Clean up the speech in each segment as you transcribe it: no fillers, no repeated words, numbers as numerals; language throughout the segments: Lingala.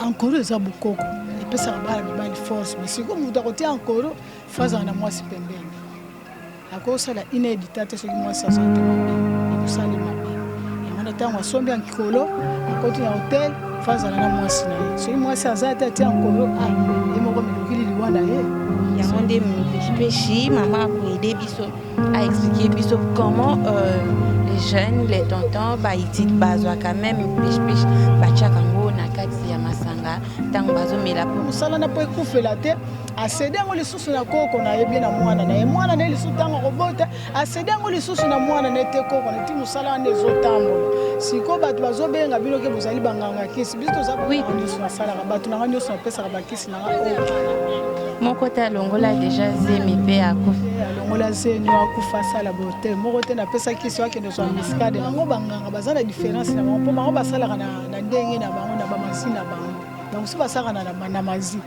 Encore eza bukoko epesaka bana mibali force mais siko mutu akotia encore fazaka na mwasi pembeni akosala inédita te soki mwasi aza te mabe ekosali mabe yango ntango asombi ya nkolo akoti na hotel fazala na mwasi na ye soki mwasi aza te atia nkolo ye moko milokili liwa na ye yango nde mpeshipeshi mama akoede biso aexplike biso comment les jeunes les tontons bazwaka même mpeshipeshi batiaka ngo na kati ya masanga ntango bazomela po mosala na po ekufela te asede yango lisusu na koko na ye bie na mwana na ye mwana na ye lisusu ntango akobota asede yango lisusu na mwana na ye te koko na ti mosala wana ezotambola siko bato bazobenga bino ke bozali banganga kisi biso toza banganga nyonso nasalaka bato nanga nyonso napesaka bakisi nanga moko te alongola deja zemi mpe alongola zemi akufa asala bote moko te napesa kisi wakende zwa miskade bango banganga baza na différence na bango mpo bango basalaka na ndenge na bango na bamasi na bango donc so basalaka na mazi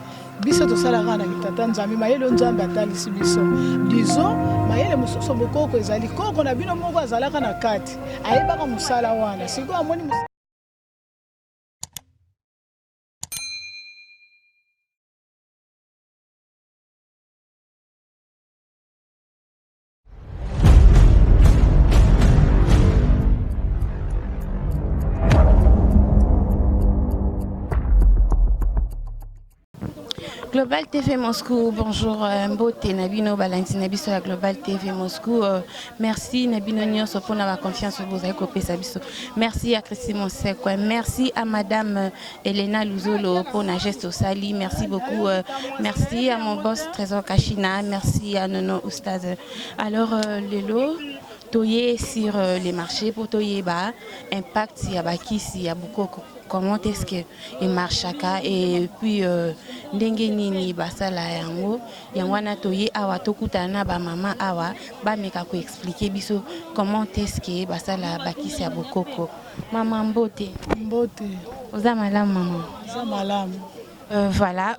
biso tosalaka na kitata nzambe mayele nzambe atalisi biso disons mayele mosusu bokoko ezali koko na bino moko azalaka na kati ayebaka mosala wana sikoyo amoni Global TV Moscou, bonjour Mbote Nabino Balanti Nabiso la Global TV Moscou. Merci Nabino Nyonso pour la confiance vous avez copé Sabiso. Merci à Christine Monsekwe, merci à Madame Elena Luzolo pour la geste au Sali, merci beaucoup. Merci à mon boss Trésor Kachina, merci à Nono Oustaz. Alors Lelo toye sur les marchés pour toye ba impact si abaki si abukoko. Comment est-ce qu'il marche et puis ndenge nini basala yango na toye awa tokutana ba mama awa ba meka ko expliquer biso comment est-ce que basala bakisi ya bokoko mama Mbote oza malamu mama oza malamu voilà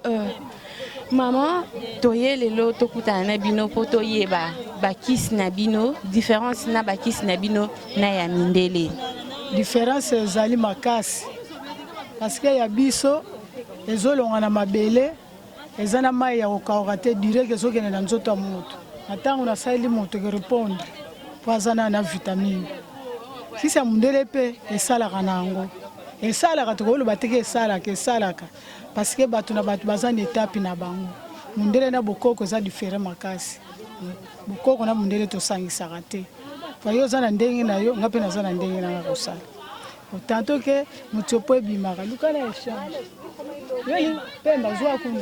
maman toye lelo tokutana na bino po toyeba bakisi na bino différence na bakisi na bino na ya mindele différence ezali makasi parce que ya biso ezolonga na mabele eza na mai ya kokauka te direct ezokende na nzoto ya moto na ntango nasaleli moto ekorépondre po aza na vitamine kisi ya mundele mpe esalaka na yango esalaka tokoloba teke esalaka parce que bato na bato baza na étape na bango mundele na bokoko eza différent makasi bokoko na mundele tosangisaka te fa yo oza na ndenge na yo nga mpe naza na ndenge nanga kosala Tanto que mutu po ebimaka luka na échange yeli pemba zwa kuna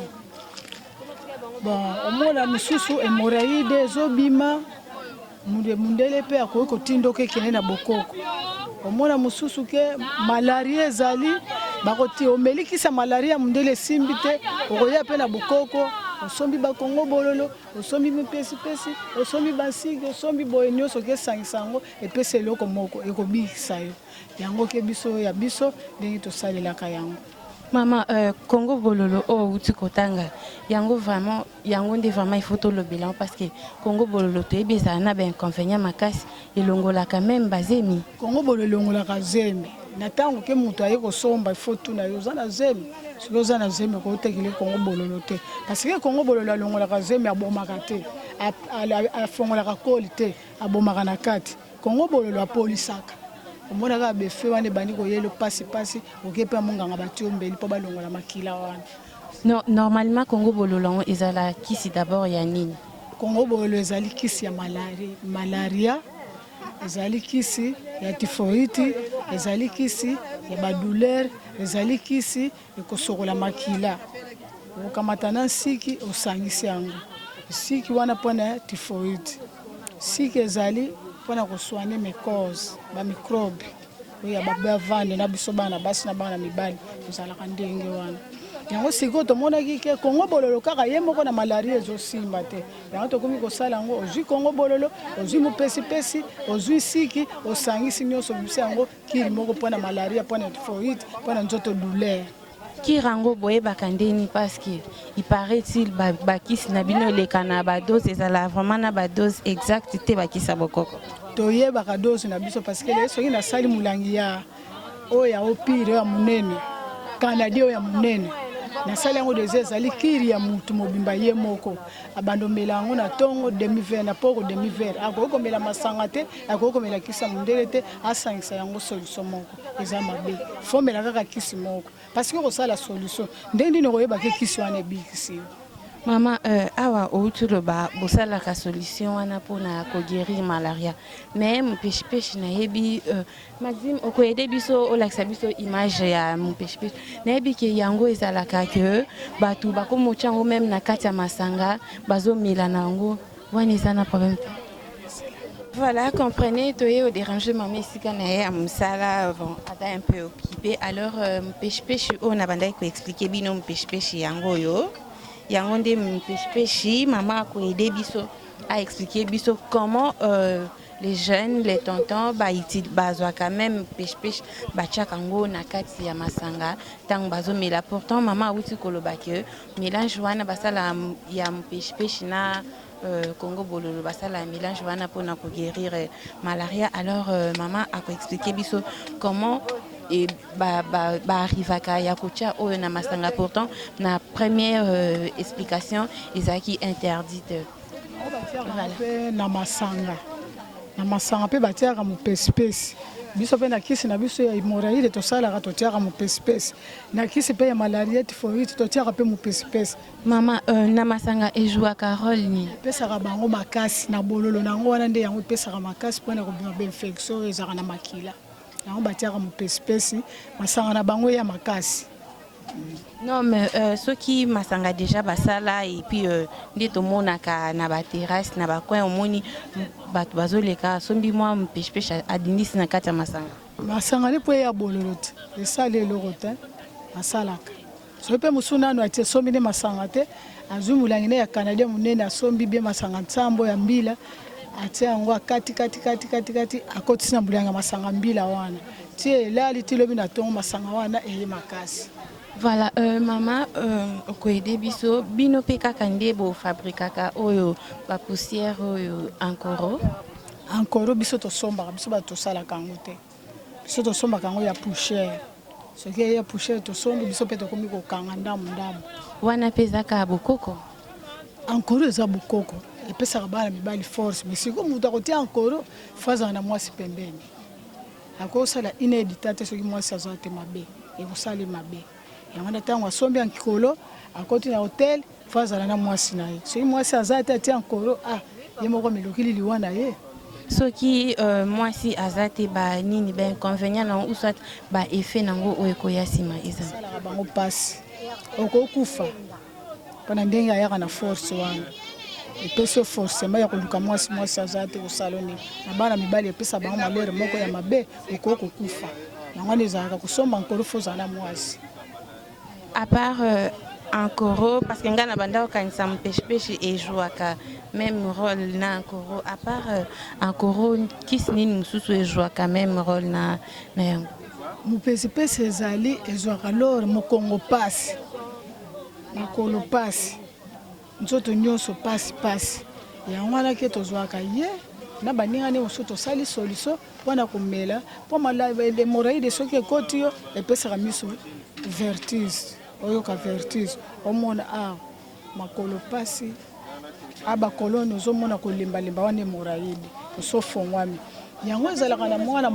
bon omona misusu hémorroïde ezobima mundele pe akoki kotindoka ekende na bokoko omona mosusu ke malaria ezali bakoti omelikisa malaria mundele esimbi te okoya mpe na bokoko osombi bakongo bololo osombi mipesipesi osombi basigi osombi boye nyonso okesangisa yango epesa eloko moko ekobikisa yo yango ke biso ya biso ndenge tosalelaka yango Maman, Congo Bololo, oh, tu kotanga. Yango vraiment, il faut tout le bilan parce que Congo Bololo, tu es bien, na ben inconvénient makas, et longola quand même bazemi. Congo Bololo longola kazemi. Natango ke mutu aye ko somba il faut tout na yo zana zemi. Siko zana zemi ko tekile Congo Bololo te. Parce que Congo Bololo longola kazemi abomaka te. A fongola ka kolite abomaka na kati. Congo Bololo apolisaka. Omona ka befe wane bandi ko yelo pasi okepe monganga batio mbeli po balongola makila wana. Non, normalement Congo Bololo ezala kisi d'abord ya nini? Congo Bololo ezali kisi ya malaria, ezali kisi ya typhoïde, ezali kisi ya ba douleur, ezali kisi ekosokola makila. Okamata na siki osangisi yango. Siki wana pona typhoïde. Siki ezali pona ko soigner mes causes, ba microbe. Oui, ya baba vande na biso bana basi na bana mibali, ezala ka ndenge wana. yango sikoyo tomonaki ke kongo bololo kaka ye moko na malaria ezosimba te yango tokomi kosala yango ozwi kongo bololo ozwi mopesipesi ozwi siki osangisi nyonso biso yango kiri moko mpo na malaria mpo na typhoïde mpo na nzoto douleur kirango boyebaka ndeni parce que il paraît-il bakisi na bino eleka na badose ezala vraiment na badose exacte te bakisa bokoko toyebaka dose na biso parce que le soki nasali molangi ya oyo ya opire ya monene kanadi oyo ya monene nasali yango deja ezali kiri ya mutu mobimba ye moko abandomela yango na ntongo demi-verre na poko demi-verre akoki komela masanga te akoki komela kisi ya mondele te asangisa yango solution moko eza mabe fomela kaka kisi moko parce que kosala solution ndenge nini koyebaki kisi wana ebikisi yo Maman, awa outuloba bosala ka solution wana pona ko guérir malaria. Mais mon pêche na yebi Maxime okoyede biso olakisa biso image ya mon pêche na yebi ke yango ezalaka ke batu bakomo chango même na kati ya masanga bazo mila nango wana ezana problème. Voilà, comprenez, toye au dérangement mais si kana ya musala bon ata un peu occupé alors pêche on a bandai ko expliquer bino pêche yango yo. Yango nde mpeshipeshi maman a aidé biso à expliquer biso comment les jeunes les tontons bazwa quand même pêche bachakango na kati ya masanga tango bazo mela pourtant maman uti koloba ke mélange wana basala ya mpeshipeshi na Congo bololo basala mélange wana pona ko guérir malaria alors maman a expliqué biso comment et arrivaka ya kocha oyo na masanga pourtant na première explication ezaki interdite voilà na masanga pe batiaka mopesipesi biso pe na kisi na biso ya hémorroïde tosalaka totiaka mopesipesi na kisi pe ya malaria typhoïde totiaka pe mopesipesi mama na masanga ejouaka role ni epesaka bango makasi na bololo nango wana nde yango epesaka makasi mpona kobima bainfection ezaka na makila yango batiaka mopesipesi masanga na bango ya makasi. Non mais ceux qui masanga déjà basala et puis nde tomonaka na ba terrasse na ba coin omoni bato bazoleka sombi mwa mpeshe adinisi na kati ya masanga le po ya bololo te esala eloko te asalaka so pe mosu nano atie sombi ne masanga te azwi molangi ne ya canadien monene asombi bie masanga nsambo ya mbila atia yango akati akotisi na molangi ya masanga mbila wana tie elali ti lobi na ntongo masanga wana eye makasi. Voilà, maman, okoyede biso bino pe kaka nde bo fabrikaka oyo ba poussière oyo ankoro biso tosombaka biso bato tosalaka yango te biso tosombaka yango ya poussière soki ya poussière tosombi biso mpe tokomi kokanga ndamu wana mpe ezaka bokoko ankoro eza bokoko epesaka bana mibali force mais sikoyo moto akotia ankoro fo azala na mwasi pembeni akosala inédita te soki mwasi azala te mabe ekosali mabe yango na ntango asombi ya nkikolo akoti na hotel fo azala na mwasi na ye soki mwasi aza te atia nkolo ye moko milokili liwa na ye soki mwasi aza te banini bainconvénient nango usat baeffet nango oyo ekoya nsima esalaka bango mpasi okokufa mpona ndenge ayaka na force wana epesi forcement ya koluka mwasi aza te kosala nini na bana mibali epesa bango malere moko ya mabe okokufa yango wana ezalaka kosomba nkolo fo ozala na mwasi. À part Ankoro, parce que ngana banda okanisa mpeshe ejouaka même rôle na Ankoro, à part Ankoro kisi nini mususu ejouaka même rôle na yango mopesipesi ezali ezwaka lore mokongo pasi mokolo pasi nzoto nyonso pasi yango wana ke tozwaka ye na baninga ne mosusu tosali solution mpona komela mpo hémorroïde soki ekoti yo epesaka miso vertige oyoka vertige omona makolo pasi bakolone ozomona kolembalemba wana hémorroïde osofongwami yango ezalaka na mwana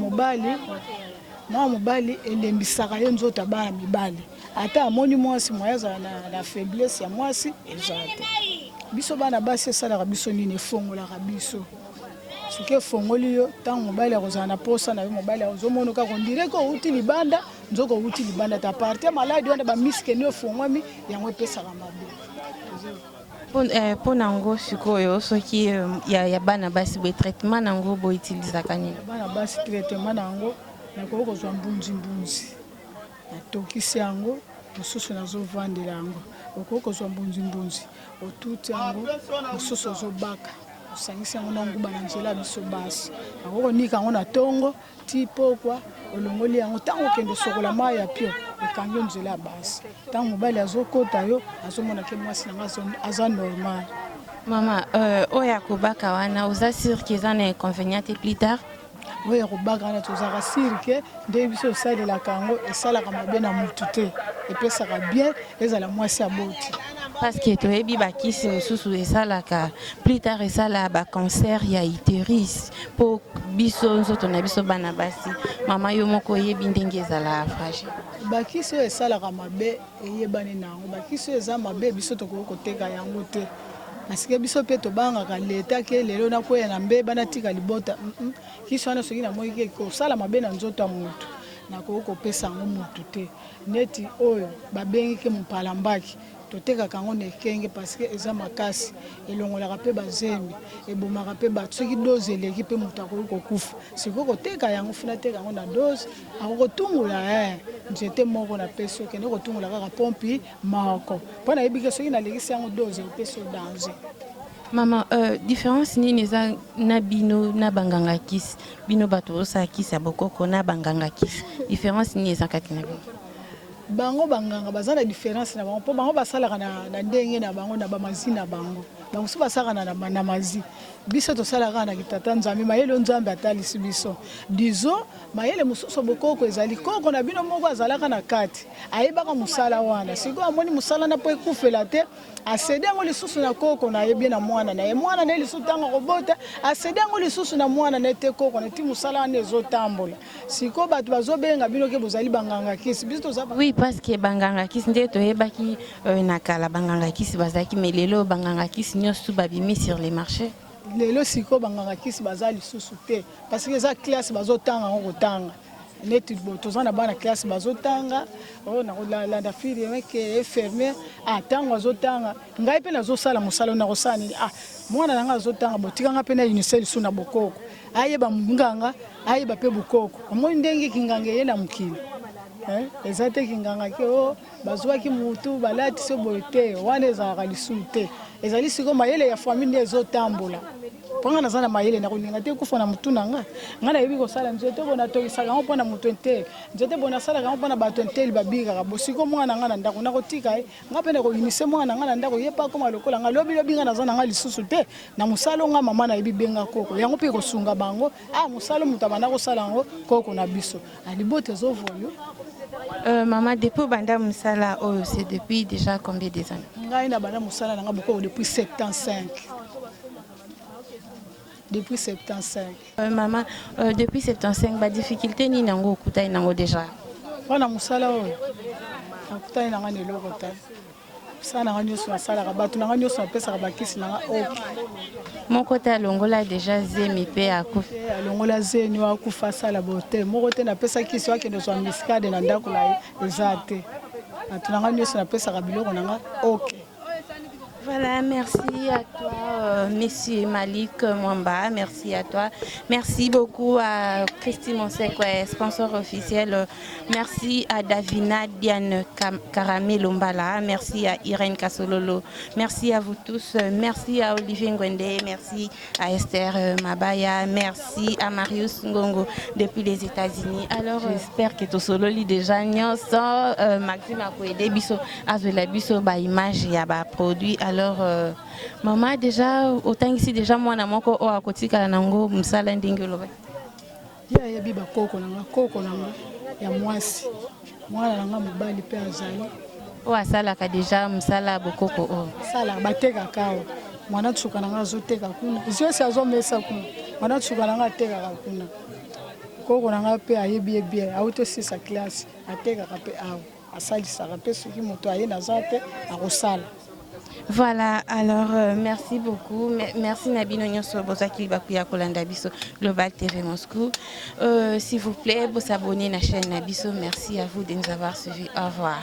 mobali elembisaka ye nzoto ya bana mibali ata amoni mwasi moya azala na faiblesse ya mwasi ezala te biso bana basi esalaka biso nini efongolaka biso soki efongoli yo ntango mobali akozala na posa na yo mobali ozomona kaka ondire ko outi libanda nzoko outi libanda ta parti ya maladi wana bamiske ni efongwami yango epesaka mabe. Mpo nango sikoyo soki ya bana basi boye traitement nango boutilisaka nini bana basi traitement nango nakoki kozwa mbunzi natokisi yango mosusu nazovandela yango okoki kozwa mbunzi otuti yango mosusu ozobaka osangisi yango na nguba na nzela ya biso basi akoki konika yango na ntongo ti pokwa olongoli yango ntango okende sokola mai ya pio ekangi yo nzela ya basi ntango mobali azokota yo azomona ke mwasi nango aza normal. Mama, oya kobaka wana oza sur que eza na inconvénient plus tard? Oya kobaka wana tozalaka sur ke nde biso osalelaka yango esalaka mabe na motu te epesaka bien ezala mwasi ya boti. Parce que toyebi bakisi mosusu esalaka plus tard esala bacancer ya utérus mpo biso nzoto na biso bana basi. Mama yo moko oyebi ndenge ezala fragile. Bakisi oyo esalaka mabe eyebani na yango bakisi oyo eza mabe biso tokoki koteka yango te. Parce que biso pe tobangaka leta ke lelo nakoya na mbeba natika libota kisi wana soki namoi ke kosala mabe na nzoto ya motu nakoki kopesa yango motu te neti oyo babengi ke mopalambaki totekaka yango na ekenge parce que eza makasi elongolaka mpe bazemi ebomaka mpe bato soki dose eleki mpe moto akoki kokufa sikoki koteka yango funa teka yango na dose akokotungula nzete moko na pesi okende kotungula kaka pompi moko mpo nayebi ke soki nalekisi yango dose epesi o danger. Mama, différence nini eza na bino na banganga kisi bino bato osala kisi ya bokoko na banganga kisi différence nini eza kati na bino? Bango banganga baza na différence na bango mpo bango basalaka na ndenge na bango na bamazi na bango bango so basalaka na mazi biso tosalaka na kitata nzambe mayele nzambe atalisi biso dizo mayele mosusu bokoko ezali koko na bino moko azalaka na kati ayebaka mosala wana sikoyo amoni mosala na po ekufela te asede yango lisusu na koko na yebi na mwana na ye mwana na ye lisusu ntango kobota asede yango lisusu na mwana na ye te koko na ti mosala wana ezotambola sikoyo bato bazobenga bino ke bozali banganga kisi biso toza. Oui, parce que banganga kisi nde toyebaki na kala banganga kisi bazalaki mais lelo banganga kisi nyonso babimi sur les marchés. Lelo sikoyo banganga kisi baza lisusu te parce que eza classe bazotanga yango kotanga neti toza na bana classe bazotanga nakolanda fille ke eferme ntango azotanga ngai mpe nazosala mosala nakosala nini mwana na ngai azotanga botikanga mpe na unicel lisu na bokoko ayeba nganga ayeba mpe bokoko omoni ndenge kinganga eye na mokili eza te kinganga ke bazwaki mutu balatisi boye te wana ezalaka lisusu te ezali sikoyo mayele ya famille nde ezotambola mpo nga naza na mayele nakolinga te kufa na mutu na nga ngai nayebi kosala nzete bo natokisaka yango mpo na moto nteli nzete bo nasalaka yango mpo na bato nteli babikaka bosiko mwana na nga na ndako nakotika ye nga mpe nakoyinise mwana na nga na ndako ye pa koma lokola nga lobi nga naza na nga lisusu te na mosala nga mama nayebi benga koko yango mpe kosunga bango mosala moto abanda kosala yango koko na biso alibote ezovoyo. Maman, depuis banda musala, c'est depuis déjà combien des années? Ngai na banda musala nanga boko depuis 75. Depuis 75. Maman, depuis 75, ba difficulté ni nango kutai nango déjà. Wana musala oyo. Akutai nanga ne lokota. Sana nanga nyoso nasala bato nanga nyoso apesa bakisi nanga ok. Mon côté alongola déjà zemi pe akufa. Alongola zeni wa kufa sala bote. Mon côté na pesa kisi wa kende so miskade na ndako la ezate. Bato nanga nyoso na pesa biloko nanga ok. Voilà, merci à toi, Monsieur Malik Mwamba. Merci à toi. Merci beaucoup à Christine Monseko, sponsor officiel. Merci à Davina Diane Karamé Lombala. Merci à Irène Kassololo. Merci à vous tous. Merci à Olivier Ngwende. Merci à Esther Mabaya. Merci à Marius Ngongo depuis les États-Unis. Alors, j'espère que tout solo li déjà nyonso Maxime Akwede biso azwela biso ba image ya ba produit. Alors, maman, déjà, autant ici, déjà, moi, na moko o akotika nango msala ndingi loba. Ya yebi ba koko nanga ya mwasi. Mwana nanga mobali pe azali. O asala ka déjà msala bokoko o. Sala bateka kawo. Mwana tsuka nanga azoteka kuna. Iso azomesa kuna. Mwana tsuka nanga ateka kuna. Koko nanga pe ayebi bien. Auto sisa classe ateka ka pe awo. Asali saka pe soki moto aye na zate akosala. Voilà, alors merci beaucoup. Merci Nabino Nyonso Bozaki Bakuya Kolanda Biso Global TV Moscou. S'il vous plaît, vous abonnez à la chaîne Nabiso. Merci à vous de nous avoir suivis. Au revoir.